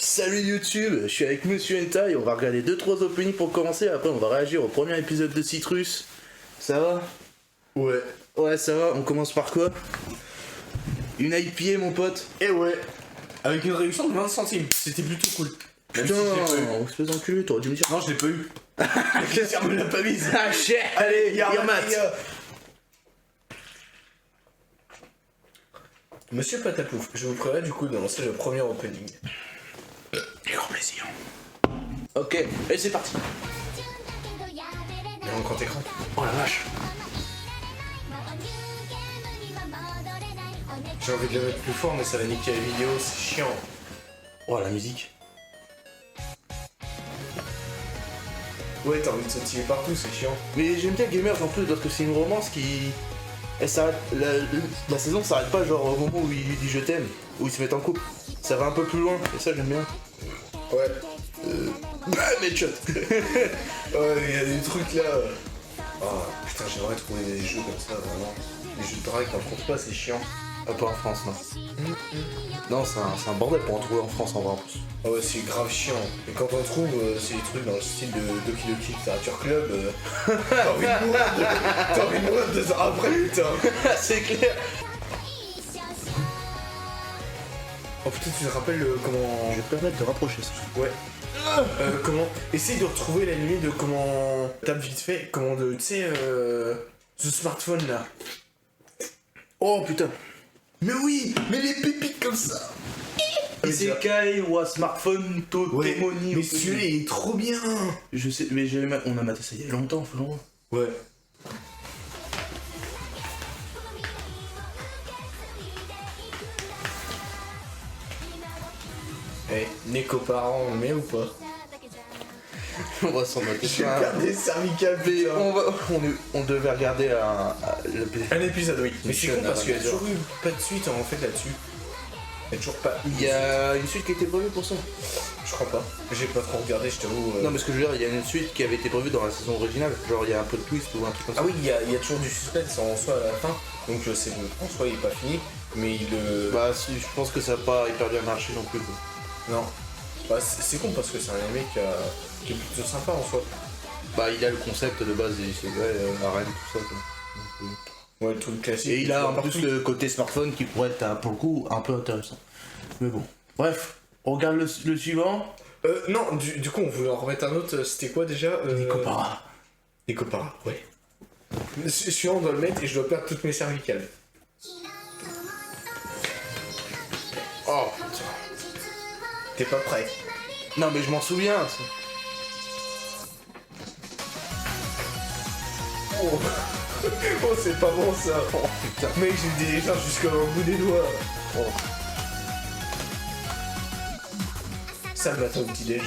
Salut YouTube, je suis avec Monsieur Hentai, on va regarder 2-3 openings pour commencer, après on va réagir au premier épisode de Citrus. Ça va? Ouais. Ouais, ça va, on commence par quoi? Une IPA mon pote. Et ouais. Avec une réduction de 20 centimes, c'était plutôt cool. Même Putain, si je l'ai pas eu. on se fait enculer, t'aurais dû me dire. Non, je l'ai pas eu. Christian me l'a pas mise. Ah chien. Allez, Yermat. Monsieur Pataplouf, je vous prierai du coup de lancer le premier opening. Les grands plaisirs. Ok, et c'est parti. Et en grand écran. Oh la vache. J'ai envie de le mettre plus fort, mais ça va niquer la vidéo, c'est chiant. Oh la musique. Ouais, t'as envie de sautiller partout, c'est chiant. Mais j'aime bien Gamers en plus parce que c'est une romance qui... Elle s'arrête... La saison s'arrête pas genre au moment où il lui dit je t'aime, où ils se mettent en couple. Ça va un peu plus loin, et ça j'aime bien. Ouais. Mais shot. Ouais, il y a des trucs là. Oh putain, j'aimerais trouver des jeux comme ça, vraiment. Les jeux de drague qu'on trouve pas, c'est chiant. Ah, pas en France, non. Non, c'est un bordel pour en trouver en France en vrai en plus. Ah ouais, c'est grave chiant. Et quand on trouve, c'est des trucs dans le style de Doki Doki Literature Club. T'as envie de mourir 2 heures après, putain. C'est clair. Oh putain, tu te rappelles comment... Je vais te permettre de rapprocher ça. Ouais. Comment... Essaye de retrouver l'anime de comment... Tape vite fait, comment de... Tu sais, The Smartphone là. Oh putain. Mais oui, mais les pépites comme ça. Isekai ou un smartphone Totemoni. Mais celui-là il est trop bien. Je sais, mais on a maté ça il y a longtemps, frérot. Ouais. Eh, Neko parents, on met ou pas? On va s'en mater J'ai ça. regardé cervical, Mais putain. on devait regarder Un épisode, oui. Mais c'est con parce qu'il y a Michel toujours eu pas de suite en fait là-dessus. Il y a toujours pas. Il y a une suite qui était prévue pour ça. Je crois pas. J'ai pas trop regardé, je t'avoue. Non, mais ce que je veux dire, il y a une suite qui avait été prévue dans la saison originale. Genre, il y a un peu de twist ou un truc comme ça. Ah oui, il y a toujours du suspense en soi à la fin. Donc c'est en soi il est pas fini. Mais il le. Bah, si, je pense que ça n'a pas hyper bien marché non plus. Quoi. Non. Bah c'est con parce que c'est un anime qui est plutôt sympa en soi. Bah, il a le concept de base des Isekai, arène, tout ça. Quoi. Donc, Ouais, le truc classique. et il a en partout. plus le côté smartphone qui pourrait être pour le coup un peu intéressant. Mais bon. Bref, on regarde le suivant. Non, du coup on voulait en remettre un autre. C'était quoi déjà Nicopara. Nicopara, ouais. Celui-là on doit le mettre et je dois perdre toutes mes cervicales. Oh putain. T'es pas prêt? Non, mais je m'en souviens. Ça. Oh, oh c'est pas bon ça. Oh putain. Mec, j'ai des gens jusqu'au bout des doigts. Oh. Ça le matin au petit-déj.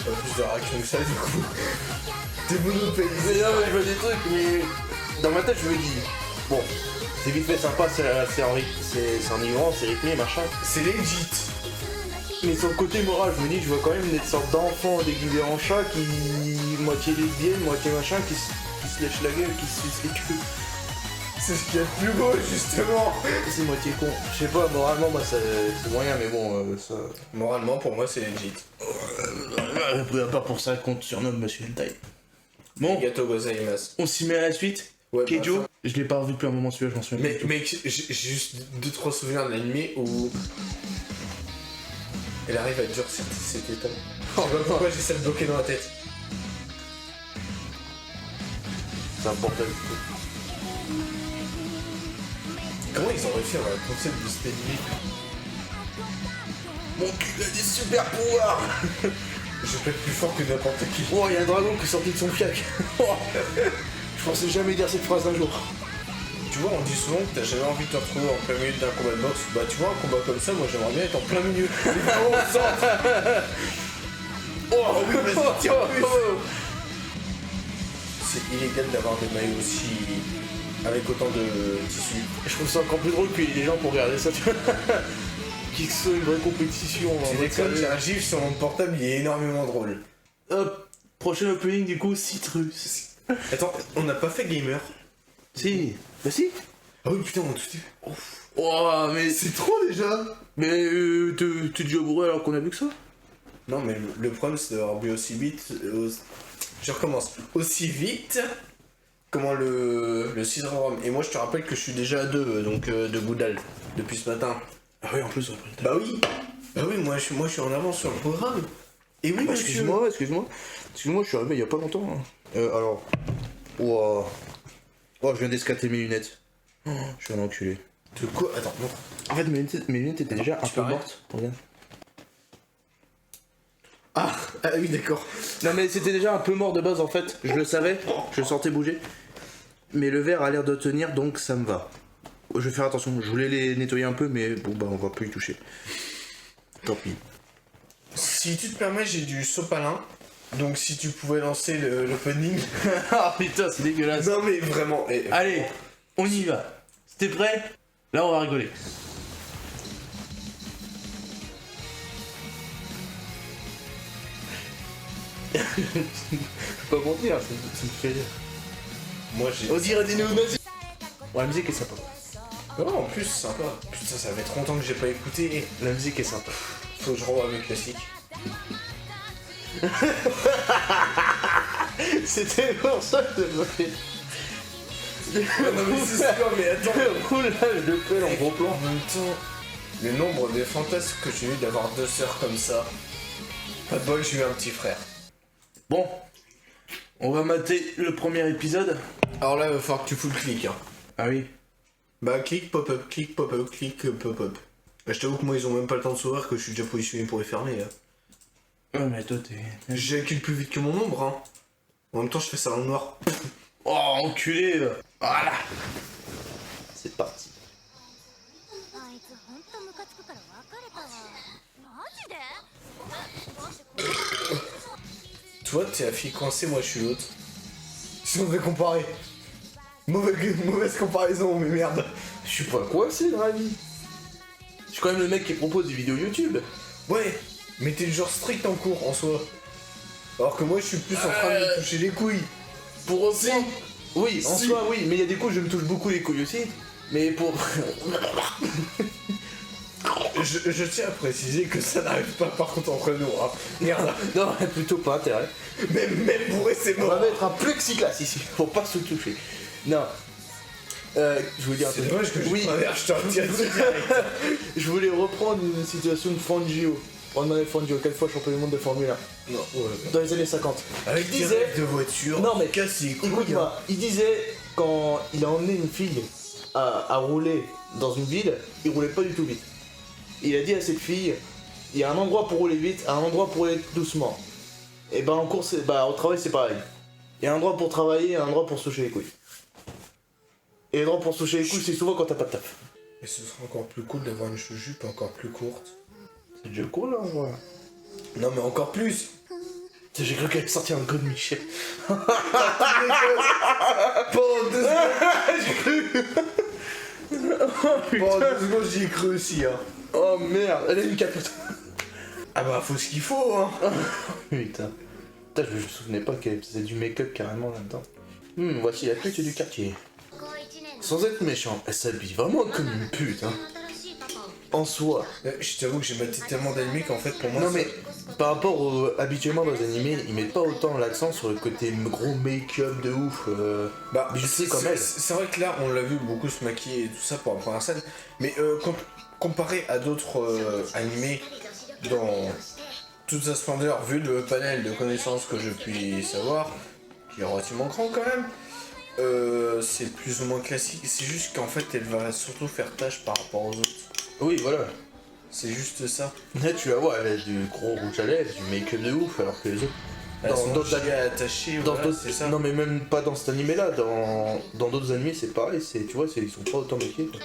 Pas plus de réaction que ça du coup. T'es monopélisé. Mais non, mais je vois des trucs, mais dans ma tête, je me dis, bon, c'est vite fait sympa, c'est enivrant, c'est rythmé, machin. C'est legit. Mais sur le côté moral, je me dis, je vois quand même des sortes d'enfants déguisés en chat qui, moitié lesbienne, moitié machin, qui se lèchent la gueule, qui se sucent les queues. C'est ce qu'il y a de plus beau justement. C'est moitié con. Je sais pas, moralement, bah, c'est moyen, mais bon, ça... Moralement pour moi c'est legit. À part pour ça qu'on te surnomme Monsieur Hentai. Bon, Arigato gozaimasu. on s'y met à la suite. Ouais, Keijo, bah, je l'ai pas revu depuis un moment celui-là, je m'en souviens. Mais mec, j'ai juste 2-3 souvenirs de l'anime où elle arrive à durcir ses tétons. Je sais pas pourquoi j'ai ça bloqué dans la tête. C'est un bordel. Comment ils ont réussi à avoir le concept de cet anime? Mon cul a des super pouvoirs. Je peux être plus fort que n'importe qui. Oh, il y a un dragon qui est sorti de son fiac. Oh. Je pensais jamais dire cette phrase un jour. Tu vois, on dit souvent que t'as jamais envie de te retrouver en plein milieu d'un combat de boxe. Bah tu vois, un combat comme ça, moi j'aimerais bien être en plein milieu. Les barreaux au centre. Oh oui, vas-y, tire plus. C'est illégal d'avoir des maillots aussi Avec autant de tissu. Je trouve ça encore plus drôle qu'il y ait des gens pour regarder ça, tu vois. Qu'il soit une vraie compétition. Tu déconnes, j'ai un gif sur mon portable, il est énormément drôle. Hop, prochain opening du coup, Citrus. Attends, on n'a pas fait gamer. Si, bah si. Ah oui, putain, on a tout dit. Oh, mais C'est trop déjà. Mais t'es déjà bourré alors qu'on a vu que ça? Non, mais le problème c'est d'avoir bu aussi vite. Je recommence. Aussi vite. Comment le cidre rhum. Et moi je te rappelle que je suis déjà à 2 donc de Goudal depuis ce matin. Ah oui, en plus, on Bah oui. Bah oui, moi je suis en avance sur le programme. Et oui, bah, monsieur. excuse-moi, je suis arrivé il y a pas longtemps. Hein. Alors. Ouah. Oh, je viens d'escater mes lunettes. Oh, je suis un enculé. De quoi? Attends, non. En fait, mes lunettes étaient déjà un peu mortes. Regarde. Ah oui, d'accord. Non, mais c'était déjà un peu mort de base en fait. Je le savais, je le sentais bouger. Mais le verre a l'air de tenir donc ça me va. Je vais faire attention, je voulais les nettoyer un peu, mais bon, bah on va plus y toucher. Tant pis. Si tu te permets, j'ai du sopalin. Donc si tu pouvais lancer l'opening. Ah putain, c'est dégueulasse. Non mais vraiment. Allez, on y va. T'es prêt? Là, on va rigoler. Je peux pas mentir, ça me fait rire. Moi j'ai. On dirait des néo-nazis. Ouais, la musique est sympa. Oh, en plus, sympa. Putain, ça fait trop longtemps que j'ai pas écouté. La musique est sympa. Faut que je revoie avec classique. C'était pour ça que je me fais. Non mais c'est sûr, mais attends. Roulage de pelle en gros plan. En même temps, le nombre de fantasmes que j'ai eu d'avoir 2 sœurs comme ça. Pas de bol, j'ai eu un petit frère. Bon, on va mater le premier épisode. Alors là, il va falloir que tu fous le clic. Hein. Ah oui. Bah, clic, pop-up, clic, pop-up, clic, pop-up. Bah, je t'avoue que moi, ils ont même pas le temps de s'ouvrir que je suis déjà positionné pour les fermer. Là. Ouais, mais toi, t'es. J'écris plus vite que mon ombre. Hein. En même temps, je fais ça dans le noir. Oh, enculé. Voilà. C'est parti. Toi, t'es la fille coincée, moi, je suis l'autre. Si on devait comparer. Mauvaise comparaison, mais merde. Je suis pas coincé dans la vie. Je suis quand même le mec qui propose des vidéos YouTube. Ouais, mais t'es le genre strict en cours, en soi. Alors que moi, je suis plus en train de me toucher les couilles. Pour reprendre. Oui, en Si. soi, oui, mais il y a des coups, je me touche beaucoup les couilles aussi. Mais pour. Je tiens à préciser que ça n'arrive pas par contre entre nous, hein. Merde. Non, plutôt pas intérêt. Même bourré, c'est On mort. va mettre un plexiglas ici, pour pas se toucher. Non. Je voulais dire un C'est truc. dommage que je Oui. traverse, je te retire direct. Je voulais reprendre une situation de Fangio. André Fangio, 4 fois champion du monde de Formule 1. Non, ouais. Dans les années 50. Avec Il des disait. rêves de voiture. Non, mais casse les couilles. Écoute-moi, il disait quand il a emmené une fille à rouler dans une ville, il roulait pas du tout vite. Il a dit à cette fille, il y a un endroit pour rouler vite, un endroit pour rouler doucement. Et ben en course, au travail c'est pareil. Il y a un endroit pour travailler, un endroit pour se toucher les couilles. Et l'endroit pour se toucher les couilles, c'est souvent quand t'as pas de taf. Et ce sera encore plus cool d'avoir une jupe encore plus courte. C'est déjà cool là, voilà. Non, mais encore plus. J'ai cru qu'elle allait sortir un God Michel. Pendant 2 secondes. Pendant 2 secondes, j'y ai cru aussi, hein. Oh merde, elle a une capote. Ah bah, faut ce qu'il faut, hein. Putain. Putain, je me souvenais pas qu'elle faisait du make-up carrément là-dedans. Voici la pute du quartier. Sans être méchant, elle s'habille vraiment comme une pute, hein. En soi. Je t'avoue que j'ai maté tellement d'animés qu'en fait, pour moi. Non ça- mais, par rapport habituellement dans les animés, ils mettent pas autant l'accent sur le côté gros make-up de ouf. Bah, bijouterie comme elle. C'est vrai que là, on l'a vu beaucoup se maquiller et tout ça pour la première scène, mais comparé à d'autres animés dans toute sa splendeur, vu le panel de connaissances que je puis savoir, qui est relativement grand quand même, c'est plus ou moins classique. C'est juste qu'en fait, elle va surtout faire tâche par rapport aux autres. Oui, voilà. C'est juste ça. Là, tu la vois, elle a du gros rouge à lèvres, du make-up de ouf, alors que les autres. Elles sont d'autres giga attachées, Dans voilà, d'autres- c'est ça. Non mais même pas dans cet animé là, dans d'autres animés c'est pareil, tu vois, ils sont pas autant maquillés quoi.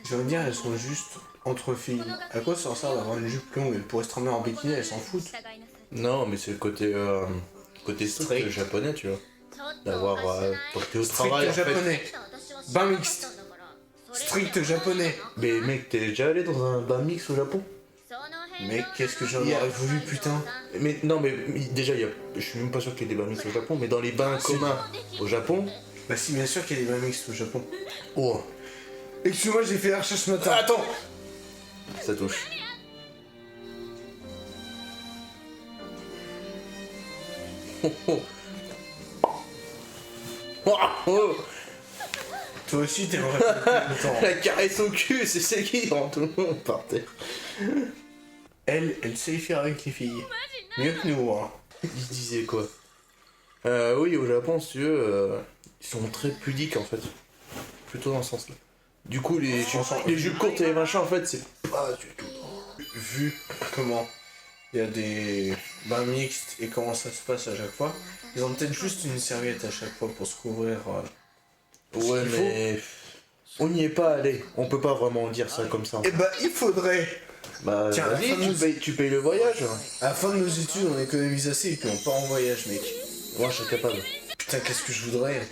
Je veux dire, elles sont juste entre filles. À quoi ça sert d'avoir une jupe longue? Elles pourraient se tremper en bikini, elles s'en foutent. Non mais c'est le côté strict Strict. japonais tu vois. d'avoir porté au travail en Strict fait. japonais. Bain mixte. Strict japonais. Mais mec, t'es déjà allé dans un bain mix au Japon? Mec, qu'est-ce que j'en aurais voulu, putain. Mais non, mais déjà, je suis même pas sûr qu'il y ait des bains mixtes au Japon, mais dans les bains communs au Japon. Bah si, bien sûr qu'il y a des bains mixtes au Japon. Oh, Excuse-moi, j'ai fait la recherche ce matin. attends! Ça touche. Oh, oh. Oh, oh. Toi aussi, t'aimerais pas plus longtemps. La caresse au cul, c'est ça qui rend tout le monde par terre. Elle sait faire avec les filles. Mieux que nous, hein. Il disait quoi? Oui, au Japon, si tu veux, ils sont très pudiques en fait. Plutôt dans ce sens-là. Du coup, les jupes courtes et les machins, en fait, c'est pas du tout. Vu comment il y a des bains mixtes et comment ça se passe à chaque fois, ils ont peut-être juste une serviette à chaque fois pour se couvrir. Ouais, qu'il mais on n'y est pas allé. On peut pas vraiment dire ça comme ça. Eh bah, il faudrait. Bah, Tiens, vas-y, la fameuse- tu payes le voyage. À la fin de nos études, on économise assez et puis on part en voyage, mec. Moi, je suis capable. Putain, qu'est-ce que je voudrais.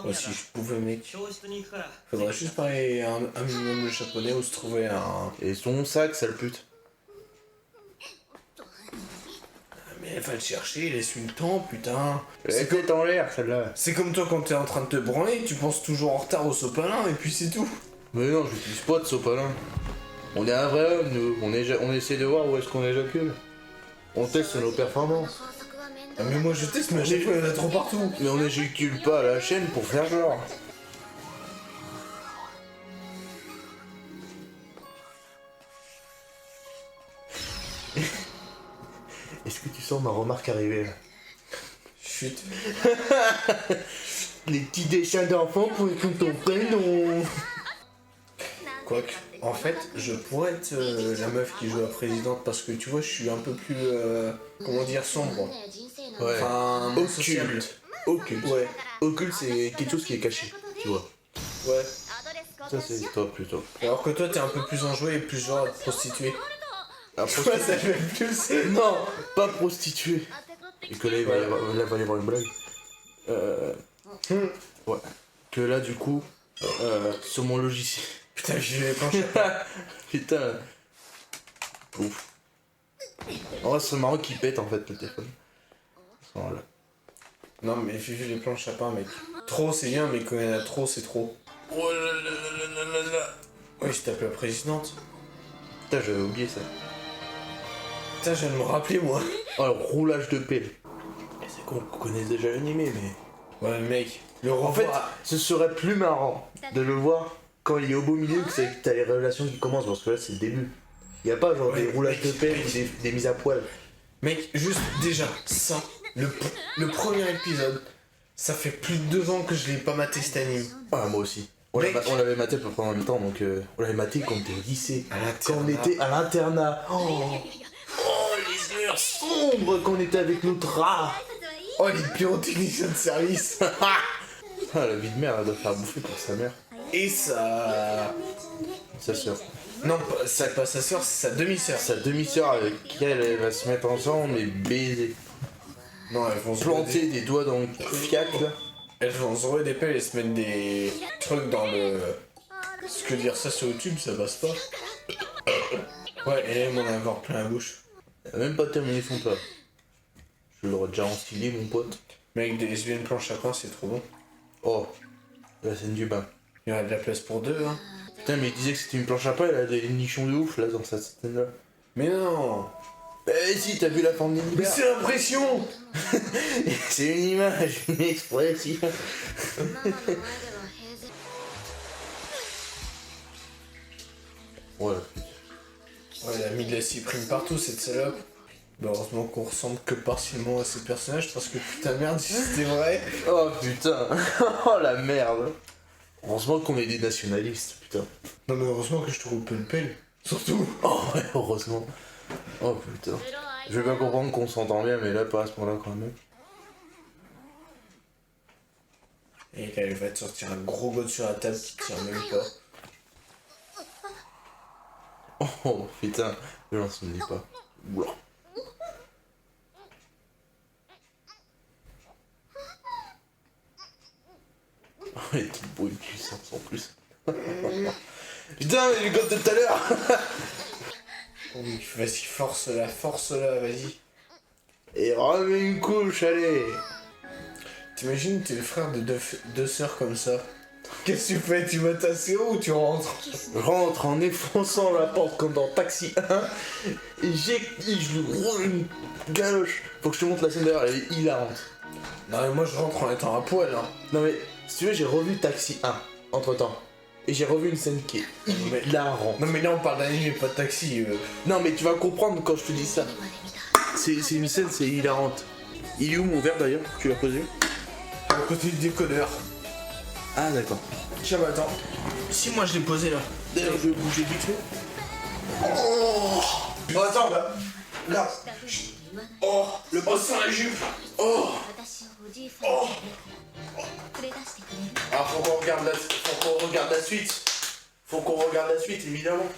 Moi, si je pouvais, mec. Faudrait juste parler un minimum de japonais ou se trouver un. Et son sac, sale pute. Mais elle va le chercher, laisse-lui le temps, putain. C'est tête en l'air, celle-là. C'est comme toi quand t'es en train de te branler, tu penses toujours en retard au sopalin et puis c'est tout. Mais non, j'utilise pas de sopalin. On est un vrai homme, nous. On essaie de voir où est-ce qu'on éjacule. On teste nos performances. Ah, mais moi je teste, mais à chaque fois il y en a trop partout. Mais on n'éjacule pas à la chaîne pour faire genre. Est-ce que tu sens ma remarque arriver là? Chut. Les petits dessins d'enfants pour écrire ton prénom. Quoique, en fait, je pourrais être la meuf qui joue la présidente parce que tu vois, je suis un peu plus. Comment dire, sombre. Ouais. Enfin, moins sociable. Occulte. Occulte. Ouais, Occulte, c'est quelque chose qui est caché, tu vois. ouais. Ça, c'est toi plutôt. Alors que toi, t'es un peu plus enjoué et plus genre à te prostituer. Ah, Ça fait plus. non, pas prostituée. Et que là, il va y avoir une blague. Ouais. Que là, du coup, sur mon logiciel. Putain, j'ai les planches. Putain. Ouf. En vrai, c'est marrant qu'il pète en fait le téléphone. Voilà. Non, mais j'ai vu les planches à pain, mec. Trop, c'est bien, mais quand il y en a trop, c'est trop. Oh là là là là là là. Oui, je tape la présidente. Putain, j'avais oublié ça. Putain, je viens de me rappeler, moi. Oh, le roulage de pelle. C'est con qu'on connaisse déjà l'animé, mais. Ouais, mec. Le En fait, revoir. ce serait plus marrant de le voir quand il est au beau milieu que t'as les révélations qui commencent, parce que là, c'est le début. Y a pas genre Ouais, des roulages de mec, pelle mec. ou des mises à poil. Mec, juste déjà, ça, le premier épisode, ça fait plus de 2 ans que je l'ai pas maté cet anime. Ah, moi aussi. Mec. On l'avait maté à peu près en même temps, donc on l'avait maté quand on était au lycée. À Quand on l'internat. était à l'internat. Oh, les heures sombres quand on était avec nos draps. Oh, les pyrotechniciens de service. Ah, la vie de mère, elle doit faire bouffer pour sa mère. Et ça... Sa sœur. Non, c'est pas sa soeur, c'est sa demi-sœur. Sa demi-sœur avec qui elle va se mettre ensemble et baiser. Non, elles vont se Planter des doigts dans le fiac là. Elles vont se rouler des pelles et se mettre des trucs dans le... Parce que dire ça sur YouTube, ça passe pas. Ouais, et elle m'en a encore plein la bouche. Elle a même pas terminé son plat. Je l'aurais déjà enstillé, mon pote. Mec, des lesbiennes planches à pain, c'est trop bon. Oh, la scène du bain. Il y a de la place pour 2, hein. Putain, mais il disait que c'était une planche à pain, elle a des nichons de ouf là dans cette scène là. Mais non. Eh si, t'as vu la forme des Mais libères? c'est l'impression. C'est une image, une expression. Voilà. Ouais, elle a mis de la cyprine partout, cette salope. Bah, heureusement qu'on ressemble que partiellement à ces personnages, parce que putain merde, si c'était vrai. Oh putain. Oh la merde. Heureusement qu'on est des nationalistes, putain. Non mais heureusement que je te roule pas une pelle. Surtout. Oh ouais, heureusement. Oh putain. Je vais bien comprendre qu'on s'entend bien, mais là, pas à ce point-là quand même. Et là, elle va te sortir un gros god sur la table qui tient même pas. Oh putain, je n'en souviens pas. Oula. Les petites bouilles de puissance en plus. Putain, mais comme tout à l'heure. Oui, vas-y, force-la, vas-y. Et remets une couche, allez. T'imagines, t'es le frère de deux sœurs comme ça. Qu'est-ce que tu fais? Tu vas t'asseoir ou tu rentres? Je rentre en effonçant la porte comme dans Taxi 1 et je lui roule une galoche. Faut que je te montre la scène d'ailleurs, elle est hilarante. Non mais moi je rentre en étant à poil hein. Non mais, si tu veux, j'ai revu Taxi 1 entre temps. Et j'ai revu une scène qui est hilarante. Non mais là on parle d'anime, pas de taxi. Non mais tu vas comprendre quand je te dis ça. C'est une scène, c'est hilarante. Il est où mon verre d'ailleurs? Tu l'as posé? À côté du décodeur. Ah d'accord. Tiens bah attends. Si moi je l'ai posé là. D'ailleurs je vais bouger vite fait. Oh attends là. Là. Oh le boss sans la jupe. Oh. Oh. Ah faut qu'on regarde la suite. Faut qu'on regarde la suite évidemment.